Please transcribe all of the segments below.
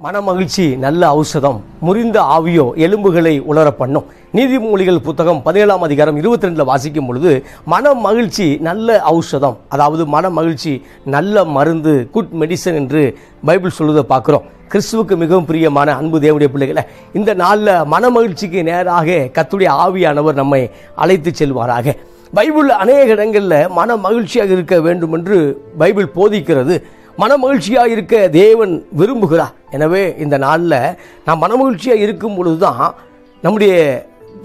மனமகிழ்ச்சி நல்ல ஔஷதம், முறிந்த ஆவியோ எலும்புகளை உலர பண்ணும். நீதிமொழிகள் புத்தகம் 17ஆம் அதிகாரம் 22 வாசிக்கும் பொழுது மன மகிழ்ச்சி நல்ல ஔஷதம், அதாவது மன மகிழ்ச்சி நல்ல மருந்து, குட் மெடிசன் என்று பைபிள் சொல்வதை பார்க்கிறோம். கிறிஸ்துவுக்கு மிகவும் பிரியமான அன்பு தேவனுடைய பிள்ளைகளை, இந்த நாளில் மன மகிழ்ச்சிக்கு நேராக கர்த்தருடைய ஆவியானவர் நம்மை அழைத்து செல்வாராக. பைபிள் அநேக இடங்களில் மன மகிழ்ச்சியாக இருக்க வேண்டும் என்று பைபிள் போதிக்கிறது. மன மகிழ்ச்சியாக இருக்க தேவன் விரும்புகிறார். எனவே இந்த நாளில் நாம் மன மகிழ்ச்சியாக இருக்கும் பொழுது தான் நம்முடைய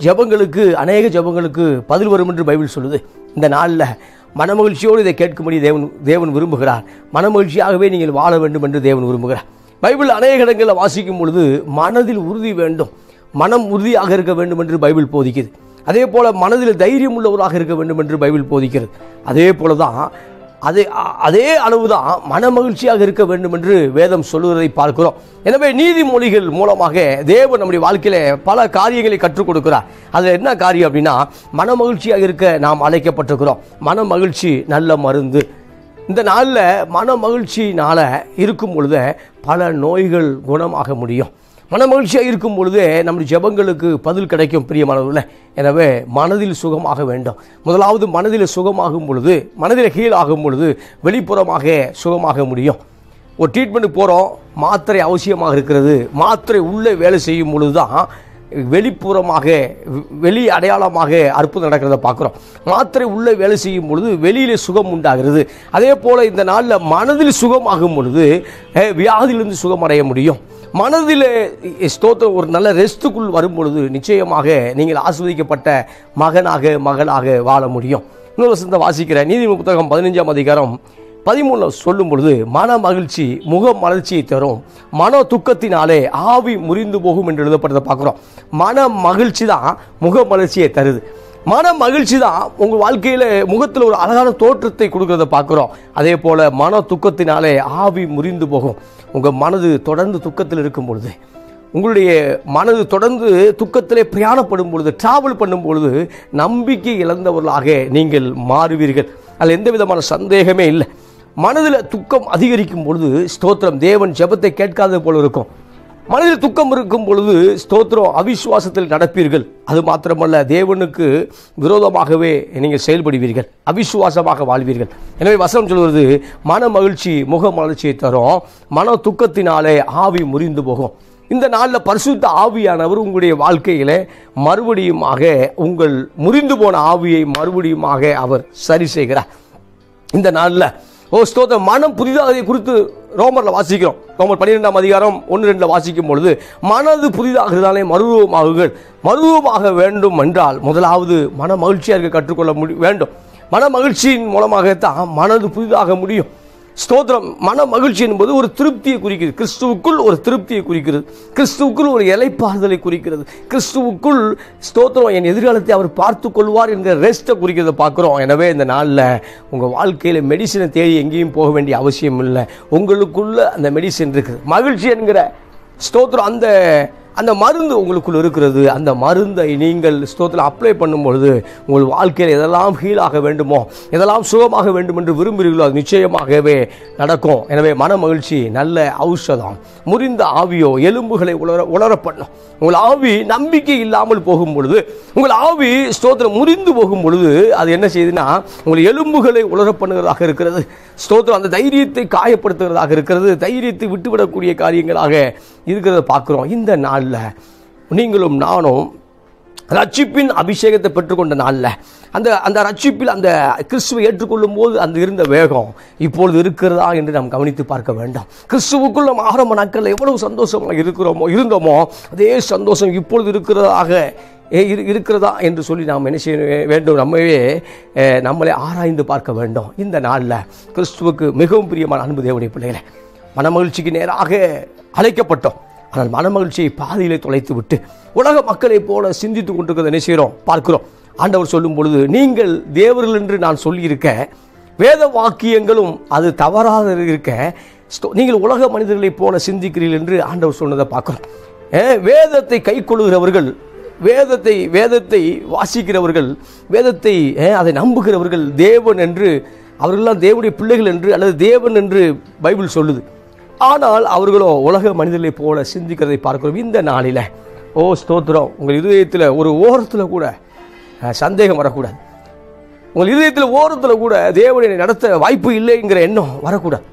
ஜெபங்களுக்கு, அநேக ஜெபங்களுக்கு பதில் வரும் என்று பைபிள் சொல்லுது. இந்த நாளில் மனமகிழ்ச்சியோடு இதை கேட்கும்படி தேவன் விரும்புகிறார். மனமகிழ்ச்சியாகவே நீங்கள் வாழ வேண்டும் என்று தேவன் விரும்புகிறார். பைபிள் அநேக இடங்களில் வாசிக்கும் பொழுது மனதில் உறுதி வேண்டும், மனம் உறுதியாக இருக்க வேண்டும் என்று பைபிள் போதிக்குது. அதே போல மனதில் தைரியம் உள்ளவராக இருக்க வேண்டும் என்று பைபிள் போதிக்கிறது. அதே போல தான் அதே அளவுதான் மன மகிழ்ச்சியாக இருக்க வேண்டும் என்று வேதம் சொல்லுவதை பார்க்கிறோம். எனவே நீதிமொழிகள் மூலமாக தேவன் நம்முடைய வாழ்க்கையில பல காரியங்களை கற்றுக் கொடுக்கிறார். அதுல என்ன காரியம் அப்படின்னா, மன மகிழ்ச்சியாக இருக்க நாம் அழைக்கப்பட்டிருக்கிறோம். மன மகிழ்ச்சி நல்ல மருந்து. இந்த நாளில் மன மகிழ்ச்சியினால இருக்கும் பொழுது பல நோய்கள் குணமாக முடியும். மன மகிழ்ச்சியாக இருக்கும் பொழுதே நம்முடைய ஜெபங்களுக்கு பதில் கிடைக்கும் பிரியமானவர்களே. எனவே மனதில் சுகமாக வேண்டும். முதலாவது மனதில் சுகமாகும் பொழுது, மனதில் ஹீல் ஆகும் பொழுது வெளிப்புறமாக சுகமாக முடியும். ஒரு ட்ரீட்மெண்ட்டுக்கு போகிறோம், மாத்திரை அவசியமாக இருக்கிறது. மாத்திரை உள்ளே வேலை செய்யும் பொழுது தான் வெளிப்புறமாக, வெளி அடையாளமாக அற்புதம் நடக்கிறத பார்க்குறோம். மாத்திரை உள்ளே வேலை செய்யும் பொழுது வெளியிலே சுகம் உண்டாகிறது. அதே போல் இந்த நாளில் மனதில் சுகமாகும் பொழுது வியாதியிலிருந்து சுகம் அடைய முடியும். மனதில் ஸ்தோத்திரம் ஒரு நல்ல ரெஸ்ட்டுக்குள் வரும் பொழுது நிச்சயமாக நீங்கள் ஆசீர்வதிக்கப்பட்ட மகனாக மகளாக வாழ முடியும். இன்னொரு வசனத்தை வாசிக்கிற நீதிமொழி புத்தகம் 15ஆம் அதிகாரம் 13 சொல்லும் பொழுது மன மகிழ்ச்சி முக மலர்ச்சியை தரும், மன துக்கத்தினாலே ஆவி முறிந்து போகும் என்று எழுதப்பட்டதை பார்க்குறோம். மன மகிழ்ச்சி தான் முக மலர்ச்சியை தருது. மன மகிழ்ச்சி தான் உங்கள் வாழ்க்கையில் முகத்தில் ஒரு அழகான தோற்றத்தை கொடுக்கறத பார்க்குறோம். அதே போல் மன துக்கத்தினாலே ஆவி முறிந்து போகும். உங்கள் மனது தொடர்ந்து துக்கத்தில் இருக்கும் பொழுது, உங்களுடைய மனது தொடர்ந்து துக்கத்திலே பிரயாணப்படும் பொழுது, டிராவல் பண்ணும் பொழுது நம்பிக்கை இழந்தவர்களாக நீங்கள் மாறுவீர்கள். அதில் எந்த விதமான சந்தேகமே இல்லை. மனதில் துக்கம் அதிகரிக்கும் பொழுது ஸ்தோத்திரம் தேவன் ஜெபத்தை கேட்காதது போல இருக்கும். மனதில் துக்கம் இருக்கும் பொழுது ஸ்தோத்திரம் அவிசுவாசத்தில் நடப்பீர்கள். அது மாத்திரமல்ல, தேவனுக்கு விரோதமாகவே நீங்கள் செயல்படுவீர்கள், அவிசுவாசமாக வாழ்வீர்கள். எனவே வசனம் சொல்வது மன மகிழ்ச்சி முக மலர்ச்சியை தரும், மன துக்கத்தினாலே ஆவி முறிந்து போகும். இந்த நாளில் பரிசுத்த ஆவியானவர் உங்களுடைய வாழ்க்கையில மறுபடியுமாக உங்கள் முறிந்து போன ஆவியை மறுபடியுமாக அவர் சரி செய்கிறார். இந்த நாளில் ஸ்தோத்திரம் மனம் புதிதாக குறித்து ரோமரில் வாசிக்கிறோம். ரோமர் 12ஆம் அதிகாரம் 1-2 வாசிக்கும் பொழுது மனது புதிதாகிறதாலே மறுரூபமாக வேண்டும் என்றால் முதலாவது மன மகிழ்ச்சியாக இருக்க கற்றுக்கொள்ள வேண்டும். மன மகிழ்ச்சியின் மூலமாகத்தான் மனது புதிதாக முடியும். ஸ்தோத்திரம் மன மகிழ்ச்சி என்பது ஒரு திருப்தியை குறிக்கிறது. கிறிஸ்துவுக்குள் ஒரு திருப்தியை குறிக்கிறது. கிறிஸ்துவுக்குள் ஒரு இளைப்பாறுதலை குறிக்கிறது. கிறிஸ்துவுக்குள் ஸ்தோத்திரம் என் எதிர்காலத்தை அவர் பார்த்து கொள்வார் என்கிற ரெஸ்ட்டை குறிக்கிறத பார்க்குறோம். எனவே இந்த நாளில் உங்கள் வாழ்க்கையில் மெடிசனை தேடி எங்கேயும் போக வேண்டிய அவசியம் இல்லை. உங்களுக்குள்ள அந்த மெடிசன் இருக்குது. மகிழ்ச்சி என்கிற ஸ்தோத்திரம் அந்த மருந்து உங்களுக்குள் இருக்கிறது. அந்த மருந்தை நீங்கள் ஸ்தோத்திரம் அப்ளை பண்ணும் பொழுது உங்கள் வாழ்க்கையில் எதெல்லாம் ஹீலாக வேண்டுமோ, எதெல்லாம் சுகமாக வேண்டும் என்று விரும்புகிறீர்களோ அது நிச்சயமாகவே நடக்கும். எனவே மன மகிழ்ச்சி நல்ல ஔஷதம், முறிந்த ஆவியோ எலும்புகளை உலர பண்ணும். உங்கள் ஆவி நம்பிக்கை இல்லாமல் போகும் பொழுது, உங்கள் ஆவி ஸ்தோத்திரம் முறிந்து போகும் பொழுது அது என்ன செய்யுதுன்னா உங்கள் எலும்புகளை உலர பண்ணுகிறதாக இருக்கிறது. ஸ்தோத்திரம் அந்த தைரியத்தை காயப்படுத்துகிறதாக இருக்கிறது. தைரியத்தை விட்டுவிடக்கூடிய காரியங்களாக இருக்கிறத பார்க்குறோம். இந்த நாளில் நீங்களும் நானும் ரட்சிப்பின் அபிஷேகத்தை பெற்றுக்கொண்ட நாளில் அந்த ரட்சிப்பில் அந்த கிறிஸ்துவை ஏற்றுக்கொள்ளும் போது அந்த இருந்த வேகம் இப்பொழுது இருக்கிறதா என்று நாம் கவனித்து பார்க்க வேண்டும். கிறிஸ்துவுக்குள் நம்ம ஆரம்ப நாட்களில் எவ்வளவு சந்தோஷமாக இருந்தோமோ அதே சந்தோஷம் இப்பொழுது இருக்கிறதா என்று சொல்லி நாம் என்ன செய்ய வேண்டும், நம்மளே ஆராய்ந்து பார்க்க வேண்டும். இந்த நாளில் கிறிஸ்துவுக்கு மிகவும் பிரியமான அன்பு தேவனுடைய பிள்ளைகளை, மனமகிழ்ச்சிக்கு நேராக அழைக்கப்பட்டோம். ஆனால் மனமகிழ்ச்சியை பாதியிலே தொலைத்து விட்டு உலக மக்களைப் போல சிந்தித்துக் கொண்டிருக்கிறத என்ன செய்கிறோம் பார்க்கிறோம். ஆண்டவர் சொல்லும் பொழுது நீங்கள் தேவர்கள் என்று நான் சொல்லியிருக்க, வேத வாக்கியங்களும் அது தவறாக இருக்க நீங்கள் உலக மனிதர்களைப் போல சிந்திக்கிறீர்கள் என்று ஆண்டவர் சொன்னதை பார்க்கிறோம். வேதத்தை கை கொள்ளுகிறவர்கள், வேதத்தை வாசிக்கிறவர்கள், வேதத்தை அதை நம்புகிறவர்கள் தேவன் என்று, அவர்களெல்லாம் தேவனுடைய பிள்ளைகள் என்று அல்லது தேவன் என்று பைபிள் சொல்லுது. ஆனால் அவர்களோ உலக மனிதர்களை போல சிந்திக்கிறதை பார்க்கிறோம். இந்த நாளில் ஸ்தோத்திரம், உங்கள் இதயத்தில் ஒரு ஓரத்தில் கூட சந்தேகம் வரக்கூடாது. உங்கள் இதயத்தில் ஓரத்தில் கூட தேவனை நடத்த வாய்ப்பு இல்லைங்கிற எண்ணம் வரக்கூடாது.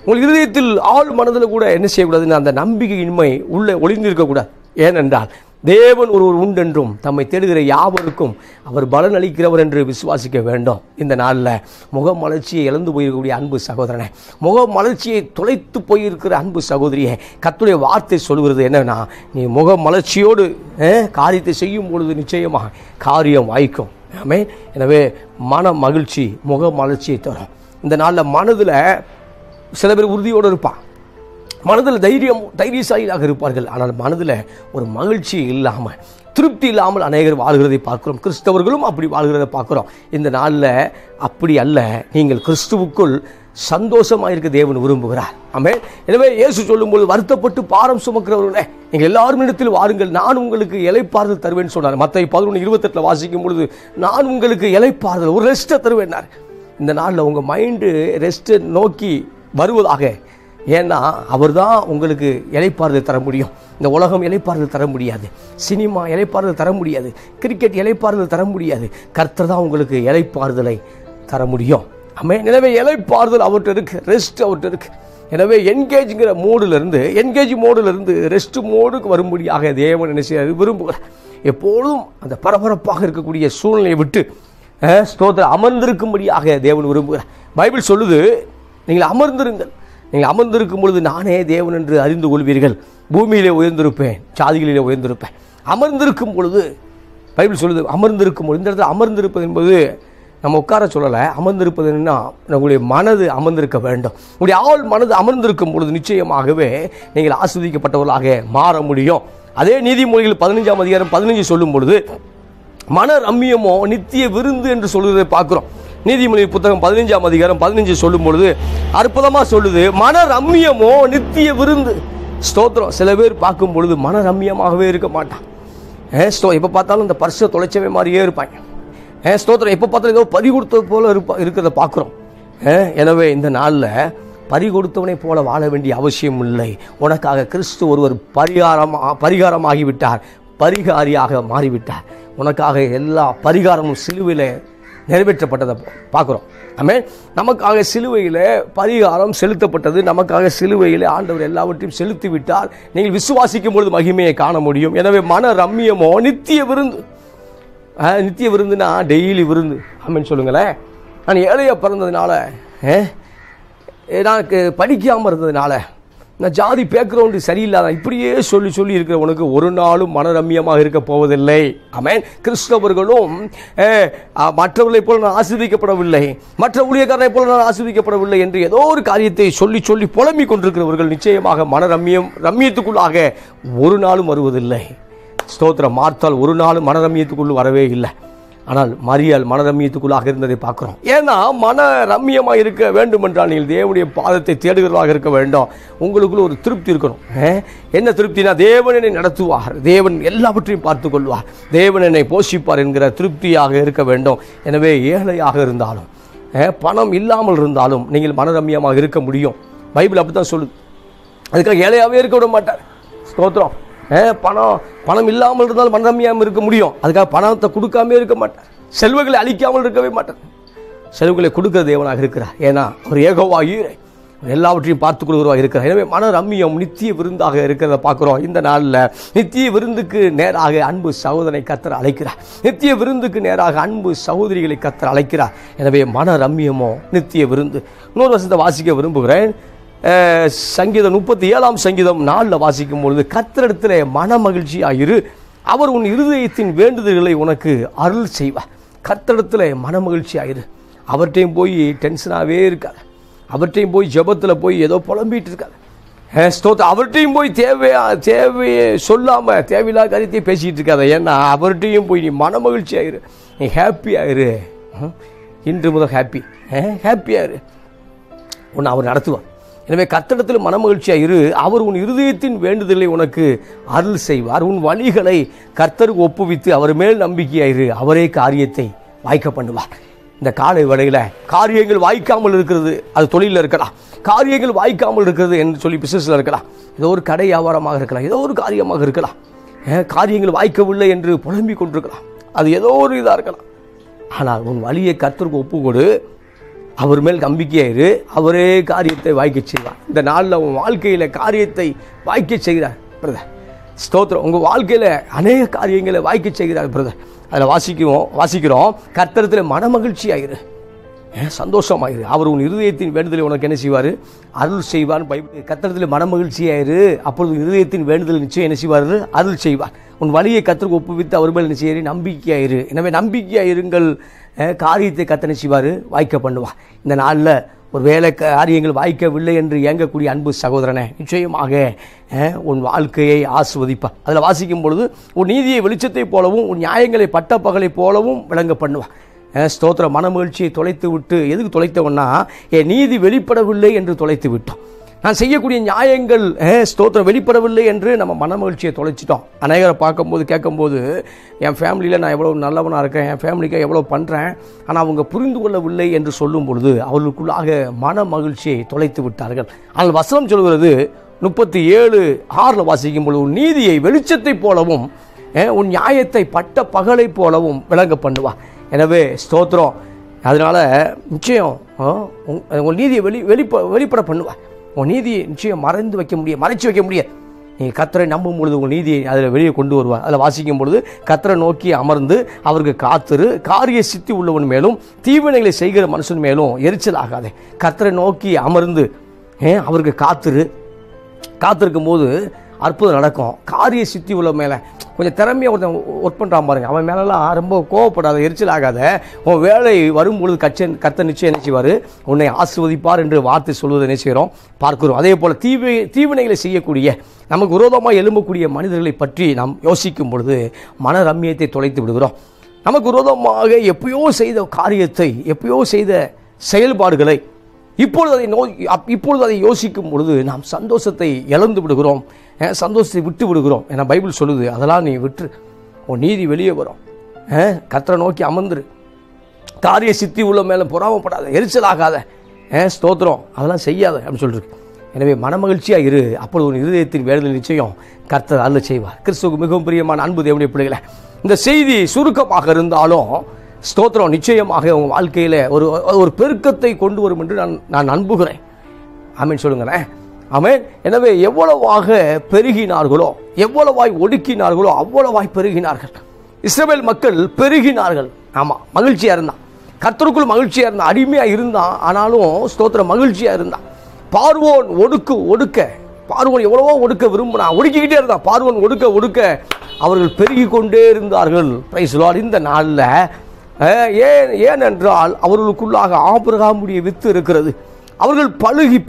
உங்கள் இதயத்தில் ஆள் மனதில் கூட என்ன செய்யக்கூடாதுன்னு அந்த நம்பிக்கையின்மை உள்ளே ஒளிந்திருக்கக்கூடாது. ஏனென்றால் தேவன் ஒருவர் உண்டென்றும் தம்மை தேடுகிற யாவருக்கும் அவர் பலன் அளிக்கிறவர் என்று விசுவாசிக்க வேண்டும். இந்த நாளில் முகமலர்ச்சியை இழந்து போயிருக்கக்கூடிய அன்பு சகோதரனை, முகமலர்ச்சியை தொலைத்து போயிருக்கிற அன்பு சகோதரியை கர்த்தருடைய வார்த்தை சொல்கிறது என்னன்னா, நீ முகமலர்ச்சியோடு காரியத்தை செய்யும் பொழுது நிச்சயமாக காரியம் வாய்க்கும். ஆமென். எனவே மன மகிழ்ச்சி முக மலர்ச்சியை தரும். இந்த நாளில் மனதில் சில பேர் உறுதியோடு இருப்பான், மனதில் தைரியசாலியாக இருப்பார்கள். ஆனால் மனதில் ஒரு மகிழ்ச்சி இல்லாமல், திருப்தி இல்லாமல் அநேகர் வாழ்கிறதை பார்க்கிறோம். கிறிஸ்தவர்களும் அப்படி வாழ்கிறதை பார்க்கிறோம். இந்த நாளில் அப்படி அல்ல, நீங்கள் கிறிஸ்துவுக்குள் சந்தோஷமாக இருக்க தேவன் விரும்புகிறார். ஆமென். எனவே இயேசு சொல்லும்போது, வருத்தப்பட்டு பாரம் சுமக்கிறவர்களே நீங்கள் எல்லாரும் இடத்தில் வாருங்கள், நான் உங்களுக்கு இளைப்பாறுதல் தருவேன் சொன்னார். மத்தேயு 11:28 வாசிக்கும் பொழுது, நான் உங்களுக்கு இளைப்பாறுதல், ஒரு ரெஸ்ட்டை தருவேன்னார். இந்த நாளில் உங்கள் மைண்டு ரெஸ்ட்டை நோக்கி வருவதாக. ஏன்னா அவர் தான் உங்களுக்கு இளைப்பாறுதல் தர முடியும். இந்த உலகம் இளைப்பாறுதல் தர முடியாது, சினிமா இளைப்பாறுதல் தர முடியாது, கிரிக்கெட் இளைப்பாறுதல் தர முடியாது. கர்த்தர் தான் உங்களுக்கு இளைப்பாறுதலை தர முடியும். ஆமென். எனவே இளைப்பாறுதல் அவர்கிட்ட இருக்கு, ரெஸ்ட் அவர்கிட்ட இருக்கு. எனவே என்கேஜ்ங்கிற மோடிலிருந்து ரெஸ்ட் மோடுக்கு வரும்படியாக தேவன் என்ன செய்ய விரும்புகிறார். எப்பொழுதும் அந்த பரபரப்பாக இருக்கக்கூடிய சூழ்நிலையை விட்டு ஸ்தோத்திரம் அமர்ந்திருக்கும்படியாக தேவன் விரும்புகிறார். பைபிள் சொல்லுது, நீங்கள் அமர்ந்திருங்கள், நீங்கள் அமர்ந்திருக்கும் பொழுது நானே தேவன் என்று அறிந்து கொள்வீர்கள். பூமியிலே உயர்ந்திருப்பேன், ஜாதிகளிலே உயர்ந்திருப்பேன். அமர்ந்திருக்கும் பொழுது பைபிள் சொல்லுது, அமர்ந்திருக்கும் பொழுது. இந்த இடத்துல அமர்ந்திருப்பது என்பது நம்ம உட்கார சொல்லலை. அமர்ந்திருப்பது என்னன்னா, உங்களுடைய மனது அமர்ந்திருக்க வேண்டும். உங்களுடைய ஆள் மனது அமர்ந்திருக்கும் பொழுது நிச்சயமாகவே நீங்கள் ஆஸ்வதிக்கப்பட்டவர்களாக மாற முடியும். அதே நீதிமொழிகள் 15:15 சொல்லும் பொழுது, மன ரம்மியமோ நித்திய விருந்து என்று சொல்வதை பார்க்கிறோம். நீதிமொழி புத்தகம் 15:15 சொல்லும் பொழுது அற்புதமாக சொல்லுது, மன ரம்மியமோ நித்திய விருந்து. ஸ்தோத்திரம். சில பேர் பார்க்கும் பொழுது மன ரம்மியமாகவே இருக்க மாட்டான். எப்போ பார்த்தாலும் இந்த பர்ஸை தொலைச்சவே மாதிரியே இருப்பாங்க. ஸ்தோத்திரம். எப்போ பார்த்தாலும் ஏதோ பறி கொடுத்தது போல இருக்கிறத பார்க்குறோம். எனவே இந்த நாளில் பறி கொடுத்தவனை போல வாழ வேண்டிய அவசியம் இல்லை. உனக்காக கிறிஸ்து ஒருவர் பரிகாரமாகிவிட்டார், பரிகாரியாக மாறிவிட்டார். உனக்காக எல்லா பரிகாரமும் சிலுவையில் நிறைவேற்றப்பட்டதை பார்க்குறோம். ஆமென். நமக்காக சிலுவையில் பரிகாரம் செலுத்தப்பட்டது. நமக்காக சிலுவையில் ஆண்டவர் எல்லாவற்றையும் செலுத்தி விட்டார். நீங்கள் விசுவாசிக்கும் பொழுது மகிமையை காண முடியும். எனவே மன ரம்மியமோ நித்திய விருந்து. நித்திய விருந்துனா டெய்லி விருந்து. ஆமென் சொல்லுங்களேன். நான் ஏழையாக பிறந்ததுனால, நான் படிக்காமல் இருந்ததுனால, நான் ஜாதி பேக்ரவுண்டு சரியில்லாத இப்படியே சொல்லி இருக்கிறவனுக்கு ஒரு நாளும் மனரம்யமாக இருக்க போவதில்லை. ஆமென். கிறிஸ்தவர்களும் மற்றவர்களைப் போல நான் ஆசீர்வதிக்கப்படவில்லை, மற்ற ஊழியக்காரனை போல நான் ஆசீர்வதிக்கப்படவில்லை என்று ஏதோ ஒரு காரியத்தை சொல்லி புலம்பிக் கொண்டிருக்கிறவர்கள் நிச்சயமாக ரம்மியத்துக்குள்ளாக ஒரு நாளும் வருவதில்லை. ஸ்தோத்திரம். மார்த்தால் ஒரு நாளும் மனரம்யத்துக்குள் வரவே இல்லை. ஆனால் மரியாள் மனரம்யத்துக்குள்ளாக இருந்ததை பார்க்கிறோம். ஏன்னா மன ரம்மியமாக இருக்க வேண்டும் என்றால் நீங்கள் தேவனுடைய பாதத்தை தேடுகிறவர்களாக இருக்க வேண்டும். உங்களுக்குள்ள ஒரு திருப்தி இருக்கணும். என்ன திருப்தினா, தேவன் என்னை நடத்துவார், தேவன் எல்லாவற்றையும் பார்த்து கொள்வார், தேவன் என்னை போஷிப்பார் என்கிற திருப்தியாக இருக்க வேண்டும். எனவே ஏழையாக இருந்தாலும் பணம் இல்லாமல் இருந்தாலும் நீங்கள் மனரம்யமாக இருக்க முடியும். பைபிள் அப்படித்தான் சொல்லுது. அதுக்காக ஏழையாகவே இருக்க விட மாட்டார். ஸ்தோத்திரம். பணம் இல்லாமல் இருந்தால் மனரம்யாமல் இருக்க முடியும். அதுக்காக பணத்தை கொடுக்காம இருக்க மாட்டார். செல்வங்களை அழிக்காமல் இருக்கவே மாட்டார். செல்வங்களை கொடுக்கிற தேவனாக இருக்கிறார். ஏன்னா அவர் யெகோவா ஈரே, எல்லாவற்றையும் பார்த்துக் கொள்கிறவராக இருக்கிறார். எனவே மன ரம்மியம் நித்திய விருந்தாக இருக்கிறத பார்க்கிறோம். இந்த நாளில் நித்திய விருந்துக்கு நேராக அன்பு சகோதரனை கர்த்தர் அழைக்கிறார். நித்திய விருந்துக்கு நேராக அன்பு சகோதரிகளை கர்த்தர் அழைக்கிறார். எனவே மன ரம்மியமோ நித்திய விருந்து. இன்னொரு வசனத்தை வாசிக்க விரும்புகிறேன். சங்கீதம் 37:4 வாசிக்கும் பொழுது, கர்த்தரிடத்திலே மன மகிழ்ச்சியாயிரு, அவர் உன் இருதயத்தின் வேண்டுதல்களை உனக்கு அருள் செய்வார். கர்த்தரிடத்திலே மன மகிழ்ச்சியாயிரு. அவர்கிட்டையும் போய் டென்ஷனாகவே இருக்காது, அவர்கிட்டையும் போய் ஜெபத்தில் போய் ஏதோ புலம்பிட்டு இருக்காது. அவர்கிட்டையும் போய் தேவையை சொல்லாமல் தேவையில்லாத காரியத்தையும் பேசிகிட்டு இருக்காது. ஏன்னா அவர்கிட்டையும் போய் நீ மன மகிழ்ச்சியாயிரு, நீ ஹாப்பியாயிரு. இன்று முதல் ஹாப்பியாயிரு, உன்னை அவர் நடத்துவார். எனவே கர்த்தரிடத்தில் மனமகிழ்ச்சியாக இரு, அவர் உன் இருதயத்தின் வேண்டுதலை உனக்கு அருள் செய்வார். உன் வழிகளை கர்த்தருக்கு ஒப்புவித்து அவர் மேல் நம்பிக்கையாயிரு, அவரே காரியத்தை வாய்க்க பண்ணுவார். இந்த காலை வேளையில் காரியங்கள் வாய்க்காமல் இருக்கிறது, அது தொழிலில் இருக்கலாம், காரியங்கள் வாய்க்காமல் இருக்கிறது என்று சொல்லி பிசினஸில் இருக்கலாம், ஏதோ ஒரு கடை வியாபாரமாக இருக்கலாம், ஏதோ ஒரு காரியமாக இருக்கலாம், காரியங்கள் வாய்க்கவில்லை என்று புலம்பிக் கொண்டிருக்கலாம், அது ஏதோ ஒரு இதாக இருக்கலாம். ஆனால் உன் வழியை கர்த்தருக்கு ஒப்புக்கொடு, அவர் மேல் நம்பிக்கையாயிரு, அவரே காரியத்தை வாய்க்க செய்வார். இந்த நாளில் உன் வாழ்க்கையில் காரியத்தை வாய்க்க செய்கிறார் பிரதர். ஸ்தோத்திரம். உங்கள் வாழ்க்கையில் அநேக காரியங்களை வாய்க்க செய்கிறார் பிரதர். அதில் வாசிக்கிறோம் கர்த்தரத்தில் மன மகிழ்ச்சி ஆயிரு, சந்தோஷமாயிரு, அவர் உன் இருதயத்தின் வேண்டுதலை உனக்கு என்ன செய்வார்? அருள் செய்வார். பைபிள் கர்த்தரத்தில் மன மகிழ்ச்சி ஆயிரு, அப்பொழுது இருதயத்தின் வேண்டுதல் நிச்சயம் என்ன செய்வார்? அருள் செய்வார். உன் வழியை கர்த்தருக்கு ஒப்புவித்து அவர் மேல் என்ன செய்ய? நம்பிக்கையாயிரு. எனவே நம்பிக்கையாயிருங்கள், காரியத்தை கர்த்தர் என்ன செய்வார்? வாய்க்க பண்ணுவார். இந்த நாளில் ஒரு வேலை காரியங்கள் வாய்க்கவில்லை என்று இயங்கக்கூடிய அன்பு சகோதரனே, நிச்சயமாக உன் வாழ்க்கையை ஆசிர்வதிப்பார். அதில் வாசிக்கும் பொழுது உன் நீதியை வெளிச்சத்தை போலவும் உன் நியாயங்களை பட்ட பகலை போலவும் விளங்க பண்ணுவார். ஸ்தோத்திர. மனமகிழ்ச்சியை தொலைத்து விட்டு, எதுக்கு தொலைத்தவன்னா என் நீதி வெளிப்படவில்லை என்று தொலைத்து விட்டோம். நான் செய்யக்கூடிய நியாயங்கள் ஸ்தோத்திரம் வெளிப்படவில்லை என்று நம்ம மனமகிழ்ச்சியை தொலைச்சிட்டோம். அநேகரை பார்க்கும்போது கேட்கும்போது என் ஃபேமிலியில் நான் எவ்வளோ நல்லவனாக இருக்கேன், என் ஃபேமிலிக்கு எவ்வளோ பண்ணுறேன், ஆனால் அவங்க புரிந்து கொள்ளவில்லை என்று சொல்லும் பொழுது அவர்களுக்குள்ளாக மன மகிழ்ச்சியை தொலைத்து விட்டார்கள். ஆனால் வசனம் சொல்கிறது 37:6 வாசிக்கும் பொழுது உன் நீதியை வெளிச்சத்தை போலவும் உன் நியாயத்தை பட்ட பகலை போலவும் விளங்க பண்ணுவா. எனவே ஸ்தோத்திரம். அதனால் நிச்சயம் உன் நீதியை வெளிப்பட பண்ணுவா. உன் நீதியை நிச்சயம் மறைச்சு வைக்க முடியாது. நீங்கள் கர்த்தரை நம்பும் பொழுது உங்கள் நீதியை அதில் வெளியே கொண்டு வருவார். அதில் வாசிக்கும் பொழுது கர்த்தரை நோக்கி அமர்ந்து அவருக்கு காத்திரு, காரிய சித்தி உள்ளவன் மேலும் தீவினைகளை செய்கிற மனுஷன் மேலும் எரிச்சல் ஆகாதே. கர்த்தரை நோக்கி அமர்ந்து அவருக்கு காத்திருக்கும் போது அற்புதம் நடக்கும். காரிய சித்தி உள்ள மேலே கொஞ்சம் திறமையாக ஒருத்தன் ஒர்க் பண்ணுறான் பாருங்க, அவன் மேலெல்லாம் ரொம்ப கோவப்படாத, எரிச்சல் ஆகாத. உன் வேலை வரும்பொழுது கர்த்தர் நிச்சயம் என்ன செய்வார்? உன்னை ஆசீர்வதிப்பார் என்று வார்த்தை சொல்வதை என்ன செய்கிறோம்? பார்க்கிறோம். அதே போல் தீவினைகளை செய்யக்கூடிய, நமக்கு விரோதமாக எழும்பக்கூடிய மனிதர்களை பற்றி நாம் யோசிக்கும் பொழுது மன ரம்மியத்தை தொலைத்து விடுகிறோம். நமக்கு விரோதமாக எப்பயோ செய்த காரியத்தை, எப்பயோ செய்த செயல்பாடுகளை இப்பொழுது அதை யோசிக்கும் பொழுது நாம் சந்தோஷத்தை இழந்து விடுகிறோம், சந்தோஷத்தை விட்டு விடுகிறோம். ஏன்னா பைபிள் சொல்லுது, அதெல்லாம் நீ விட்டு உன் நீதி வெளியே வரும். கர்த்தரை நோக்கி அமர்ந்துரு, காரிய சித்தி உள்ள மேலே பொறாமப்படாத, எரிச்சல் ஆகாத, ஸ்தோத்திரம் அதெல்லாம் செய்யாத அப்படின்னு சொல்லிருக்கு. எனவே மனமகிழ்ச்சியாக இரு, அப்பொழுது உன் இருதயத்தின் வேண்டுதல் நிச்சயம் கர்த்தர் அருள் செய்வார். கிறிஸ்துவுக்கு மிகவும் பிரியமான அன்பு தேவனுடைய பிள்ளைகளை, இந்த செய்தி சுருக்கமாக இருந்தாலும் ஸ்தோத்திரம் நிச்சயமாக உங்கள் வாழ்க்கையில் ஒரு பெருக்கத்தை கொண்டு வரும் என்று நான் நம்புகிறேன். ஆமீன் சொல்லுங்களேன். ஆமீன். எனவே எவ்வளவாக பெருகினார்களோ, எவ்வளவாய் ஒடுக்கினார்களோ அவ்வளவாய் பெருகினார்கள். இஸ்ரவேல் மக்கள் பெருகினார்கள். ஆமாம், மகிழ்ச்சியாக இருந்தான், கர்த்தருக்குள் மகிழ்ச்சியாக இருந்தான், அடிமையாக இருந்தான், ஆனாலும் ஸ்தோத்திரம் மகிழ்ச்சியாக இருந்தான். பார்வோன் பார்வோன் எவ்வளவோ ஒடுக்க விரும்பினான், ஒடுக்கிக்கிட்டே இருந்தான். பார்வோன் ஒடுக்க அவர்கள் பெருகி கொண்டே இருந்தார்கள். Praise the Lord. இந்த நாளில் ஏனென்றால் அவர்களுக்குள்ளாக ஆபிரகாமுடைய வித்து இருக்கிறது. அவர்கள்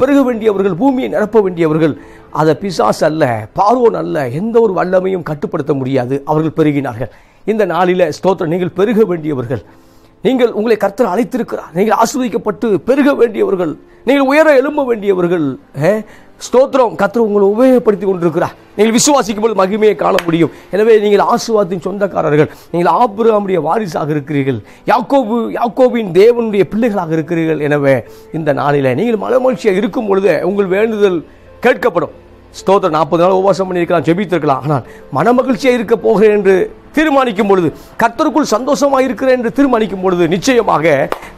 பெருக வேண்டியவர்கள், பூமியை நிரப்ப வேண்டியவர்கள். அதை பிசாசு அல்ல, பார்வோன் அல்ல, எந்த ஒரு வல்லமையும் கட்டுப்படுத்த முடியாது. அவர்கள் பெருகினார்கள். இந்த நாளில் ஸ்தோத்திரம், நீங்கள் பெருக வேண்டியவர்கள், நீங்கள் உங்களை கர்த்தர் அழைத்திருக்கிறார், நீங்கள் ஆசீர்வதிக்கப்பட்டு பெருக வேண்டியவர்கள், நீங்கள் உயர எழும்ப வேண்டியவர்கள். ஸ்தோத்திரம், கர்த்தர் உங்களை உபயோகப்படுத்தி கொண்டிருக்கிறார். நீங்கள் விசுவாசிக்கும் போது மகிமையை காண முடியும். எனவே நீங்கள் ஆசீர்வாதத்தின் சொந்தக்காரர்கள், நீங்கள் ஆபிரகாமுடைய வாரிசாக இருக்கிறீர்கள், யாக்கோபின் தேவனுடைய பிள்ளைகளாக இருக்கிறீர்கள். எனவே இந்த நாளில் நீங்கள் மனமகிழ்ச்சியாக இருக்கும் பொழுது உங்கள் வேண்டுதல் கேட்கப்படும். ஸ்தோத்திரம். 40 நாள் உபவாசம் பண்ணியிருக்கலாம், ஜெபித்திருக்கலாம், ஆனால் மனமகிழ்ச்சியாக இருக்க போகிறேன் என்று தீர்மானிக்கும் பொழுது, கர்த்தருக்குள் சந்தோஷமாக இருக்கிறேன் என்று தீர்மானிக்கும் பொழுது நிச்சயமாக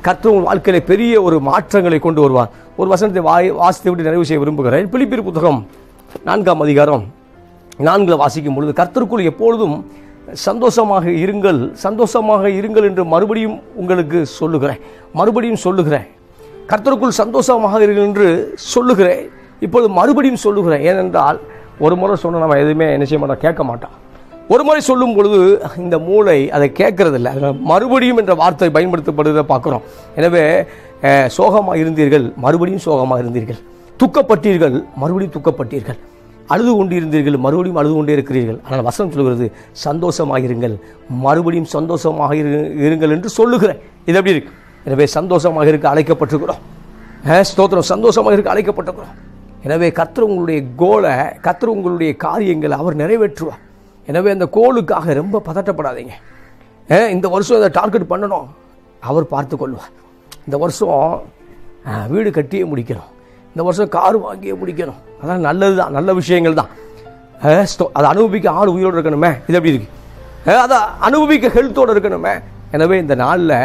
கர்த்தர் உங்கள் வாழ்க்கையில் பெரிய ஒரு மாற்றங்களை கொண்டு வருவார். ஒரு வசனத்தை வாசித்து விட்டு நிறைவு செய்ய விரும்புகிறேன். பிலிப்பியர் புத்தகம் 4ஆம் அதிகாரம் 4 வாசிக்கும் பொழுது, கர்த்தருக்குள் எப்பொழுதும் சந்தோஷமாக இருங்கள் என்று மறுபடியும் உங்களுக்கு சொல்லுகிறேன். கர்த்தருக்குள் சந்தோஷமாக இருங்கள் என்று சொல்லுகிறேன். இப்பொழுது மறுபடியும் சொல்லுகிறேன். ஏனென்றால் ஒரு முறை சொன்ன நம்ம எதுவுமே என்ன செய்ய மாட்டோம், கேட்க மாட்டோம். ஒரு முறை சொல்லும் பொழுது இந்த மூளை அதை கேட்கறதில்லை. மறுபடியும் என்ற வார்த்தை பயன்படுத்தப்படுவதை பார்க்குறோம். எனவே சோகமாக இருந்தீர்கள், மறுபடியும் சோகமாக இருந்தீர்கள். துக்கப்பட்டீர்கள், மறுபடியும் துக்கப்பட்டீர்கள். அழுது கொண்டிருந்தீர்கள், மறுபடியும் அழுது கொண்டே இருக்கிறீர்கள். ஆனால் வசனம் சொல்கிறது, சந்தோஷமாக இருங்கள், மறுபடியும் சந்தோஷமாக இருங்கள் என்று சொல்லுகிறேன். இது எப்படி இருக்கு? எனவே சந்தோஷமாக இருக்க அழைக்கப்பட்டிருக்கிறோம். ஸ்தோத்திரம். சந்தோஷமாக இருக்க அழைக்கப்பட்டிருக்கிறோம். எனவே கர்த்தர் உங்களுடைய கோலை, கர்த்தர் உங்களுடைய காரியங்களை அவர் நிறைவேற்றுவார். எனவே அந்த கோலுக்காக ரொம்ப பதட்டப்படாதீங்க. இந்த வருஷம் இதை டார்கெட் பண்ணணும், அவர் பார்த்து கொள்வார். இந்த வருஷம் வீடு கட்டியே முடிக்கணும், இந்த வருஷம் கார் வாங்கியே முடிக்கணும், அதான் நல்லது தான், நல்ல விஷயங்கள் தான். அதை அனுபவிக்க ஆள் உயிரோடு இருக்கணுமே, இது எப்படி இருக்கு? அதை அனுபவிக்க ஹெல்த்தோடு இருக்கணுமே. எனவே இந்த நாளில்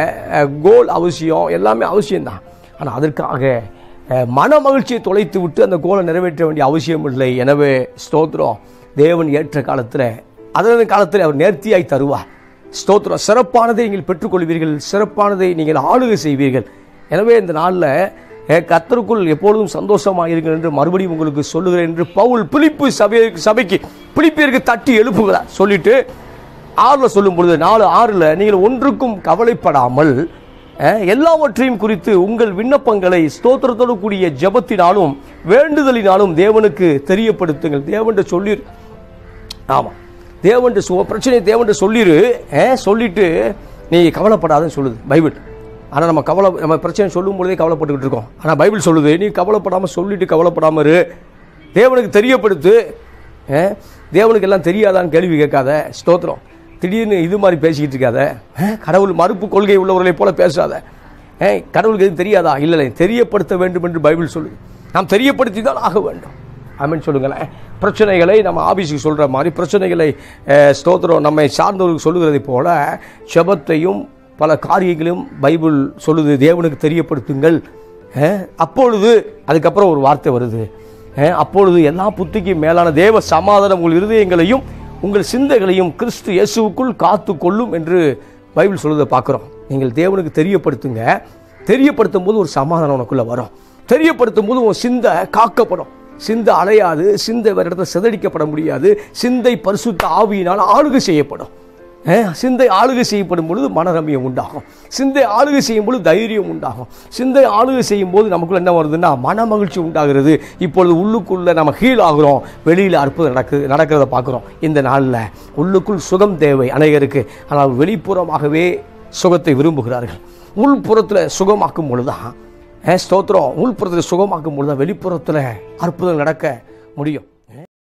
கோல் அவசியம், எல்லாமே அவசியம்தான். ஆனால் அதற்காக மன மகிழ்ச்சியை தொலைத்து விட்டு அந்த கோலை நிறைவேற்ற வேண்டிய அவசியம் இல்லை. எனவே ஸ்தோத்திரம், தேவன் ஏற்ற காலத்தில் அதன் காலத்தில் அவர் நேர்த்தியாய் தருவார். ஸ்தோத்திரம், சிறப்பானதை நீங்கள் பெற்றுக்கொள்வீர்கள், சிறப்பானதை நீங்கள் ஆளுகை செய்வீர்கள். எனவே இந்த நாளில் கர்த்தருக்குள் எப்பொழுதும் சந்தோஷமாக இருங்கள் என்று மறுபடியும் உங்களுக்கு சொல்லுகிறேன் என்று பவுல் பிலிப்பு சபைக்கு பிலிப்பியருக்கு தட்டி எழுப்புகிறார். சொல்லிட்டு 6 சொல்லும் பொழுது 4:6 நீங்கள் ஒன்றுக்கும் கவலைப்படாமல் எல்லாவற்றையும் குறித்து உங்கள் விண்ணப்பங்களை ஸ்தோத்திரத்தோடு கூடிய ஜெபத்தினாலும் வேண்டுதலினாலும் தேவனுக்கு தெரியப்படுத்துங்கள். தேவன் சொல்லி, ஆமாம், தேவன் பிரச்சனை தேவன் சொல்லிட்டு நீ கவலைப்படாதுன்னு சொல்லுது பைபிள். ஆனால் நம்ம பிரச்சனை சொல்லும் பொழுதே கவலைப்பட்டுக்கிட்டு இருக்கோம். ஆனால் பைபிள் சொல்லுது, நீ கவலைப்படாமல் சொல்லிட்டு கவலைப்படாமல் இரு, தேவனுக்கு தெரியப்படுத்து. தேவனுக்கு எல்லாம் தெரியாதான்னு கேள்வி கேட்காத. ஸ்தோத்திரம், திடீர்னு இது மாதிரி பேசிக்கிட்டு இருக்காத. கடவுள் மறுப்பு கொள்கை உள்ளவர்களை போல பேசாத. கடவுளுக்கு எதுவும் தெரியாதா? இல்லை, தெரியப்படுத்த வேண்டும் என்று பைபிள் சொல்லுது. நாம் தெரியப்படுத்தி தான் ஆக வேண்டும். ஆமென் சொல்லுங்களேன். பிரச்சனைகளை நம்ம ஆபீஸுக்கு சொல்கிற மாதிரி பிரச்சனைகளை ஸ்தோத்திரம் நம்மை சார்ந்தவர்களுக்கு சொல்லுகிறதை போல ஜெபத்தையும் பல காரியங்களையும் பைபிள் சொல்லுது, தேவனுக்கு தெரியப்படுத்துங்கள். அப்பொழுது அதுக்கப்புறம் ஒரு வார்த்தை வருது, அப்பொழுது எல்லா புத்திக்கும் மேலான தேவ சமாதானம் உங்கள் இருதயங்களையும் உங்கள் சிந்தைகளையும் கிறிஸ்து இயேசுவுக்குள் காத்து கொள்ளும் என்று பைபிள் சொல்லுவதை பார்க்குறோம். நீங்கள் தேவனுக்கு தெரியப்படுத்துங்க. தெரியப்படுத்தும் போது ஒரு சமாதானம் உனக்குள்ளே வரும். தெரியப்படுத்தும் போது உன் சிந்தை காக்கப்படும். சிந்தை அலையாது, சிந்தை வேறு இடத்துல சிதறடிக்கப்பட முடியாது. சிந்தை பரிசுத்த ஆவியினால் ஆளுகை செய்யப்படும். சிந்தை ஆளுகை செய்யப்படும் பொழுது மனரமியம் உண்டாகும். சிந்தை ஆளுகை செய்யும் பொழுது தைரியம் உண்டாகும். சிந்தை ஆளுகை செய்யும் போது நமக்குள்ள என்ன வருதுன்னா மன மகிழ்ச்சி உண்டாகிறது. இப்பொழுது உள்ளுக்குள்ள நம்ம ஹீல் ஆகிறோம், வெளியில் அற்புதம் நடக்கிறத பார்க்குறோம். இந்த நாளில் உள்ளுக்குள் சுகம் தேவை அநேகருக்கு, ஆனால் வெளிப்புறமாகவே சுகத்தை விரும்புகிறார்கள். உள்புறத்தில் சுகமாக்கும் பொழுதுதான் ஸ்தோத்திரம், உள்புறத்தில் சுகமாக்கும் பொழுதுதான் வெளிப்புறத்தில் அற்புதம் நடக்க முடியும்.